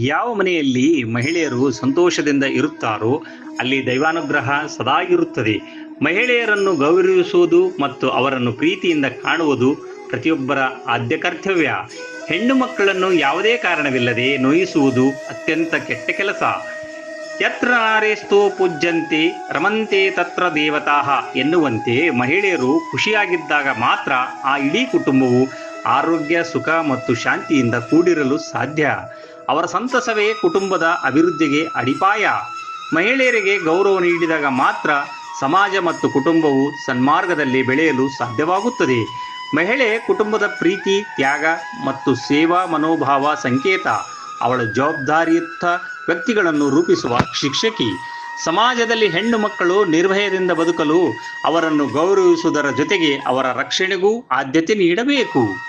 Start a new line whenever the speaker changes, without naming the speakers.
ಯಾವ ಮನೆಯಲ್ಲಿ ಮಹಿಳೆಯರು ಸಂತೋಷದಿಂದ ಇರುತ್ತಾರೋ ಅಲ್ಲಿ ದೈವಾನುಗ್ರಹ ಸದಾ ಇರುತ್ತದೆ. ಮಹಿಳೆಯರನ್ನು ಗೌರವಿಸುವುದು ಮತ್ತು ಅವರನ್ನು ಪ್ರೀತಿಯಿಂದ ಕಾಣುವುದು ಪ್ರತಿಯೊಬ್ಬರ ಆದ್ಯ ಕರ್ತವ್ಯ. ಹೆಣ್ಣು ಮಕ್ಕಳನ್ನು ಯಾವುದೇ ಕಾರಣವಿಲ್ಲದೆ ನೋಯಿಸುವುದು ಅತ್ಯಂತ ಕೆಟ್ಟ ಕೆಲಸ. ಯತ್ರ ನಾರೇಸ್ತೋ ಪೂಜ್ಯಂತೆ ರಮಂತೆ ತತ್ರ ದೇವತಾಹ ಎನ್ನುವಂತೆ ಮಹಿಳೆಯರು ಖುಷಿಯಾಗಿದ್ದಾಗ ಮಾತ್ರ ಆ ಇಡೀ ಕುಟುಂಬವು ಆರೋಗ್ಯ, ಸುಖ ಮತ್ತು ಶಾಂತಿಯಿಂದ ಕೂಡಿರಲು ಸಾಧ್ಯ. ಅವರ ಸಂತಸವೇ ಕುಟುಂಬದ ಅಭಿವೃದ್ಧಿಗೆ ಅಡಿಪಾಯ. ಮಹಿಳೆಯರಿಗೆ ಗೌರವ ನೀಡಿದಾಗ ಮಾತ್ರ ಸಮಾಜ ಮತ್ತು ಕುಟುಂಬವು ಸನ್ಮಾರ್ಗದಲ್ಲಿ ಬೆಳೆಯಲು ಸಾಧ್ಯವಾಗುತ್ತದೆ. ಮಹಿಳೆ ಕುಟುಂಬದ ಪ್ರೀತಿ, ತ್ಯಾಗ ಮತ್ತು ಸೇವಾ ಮನೋಭಾವ ಸಂಕೇತ. ಅವಳ ಜವಾಬ್ದಾರಿಯುತ ವ್ಯಕ್ತಿಗಳನ್ನು ರೂಪಿಸುವ ಶಿಕ್ಷಕಿ. ಸಮಾಜದಲ್ಲಿ ಹೆಣ್ಣು ಮಕ್ಕಳು ನಿರ್ಭಯದಿಂದ ಬದುಕಲು ಅವರನ್ನು ಗೌರವಿಸುವುದರ ಜೊತೆಗೆ ಅವರ ರಕ್ಷಣೆಗೂ ಆದ್ಯತೆ ನೀಡಬೇಕು.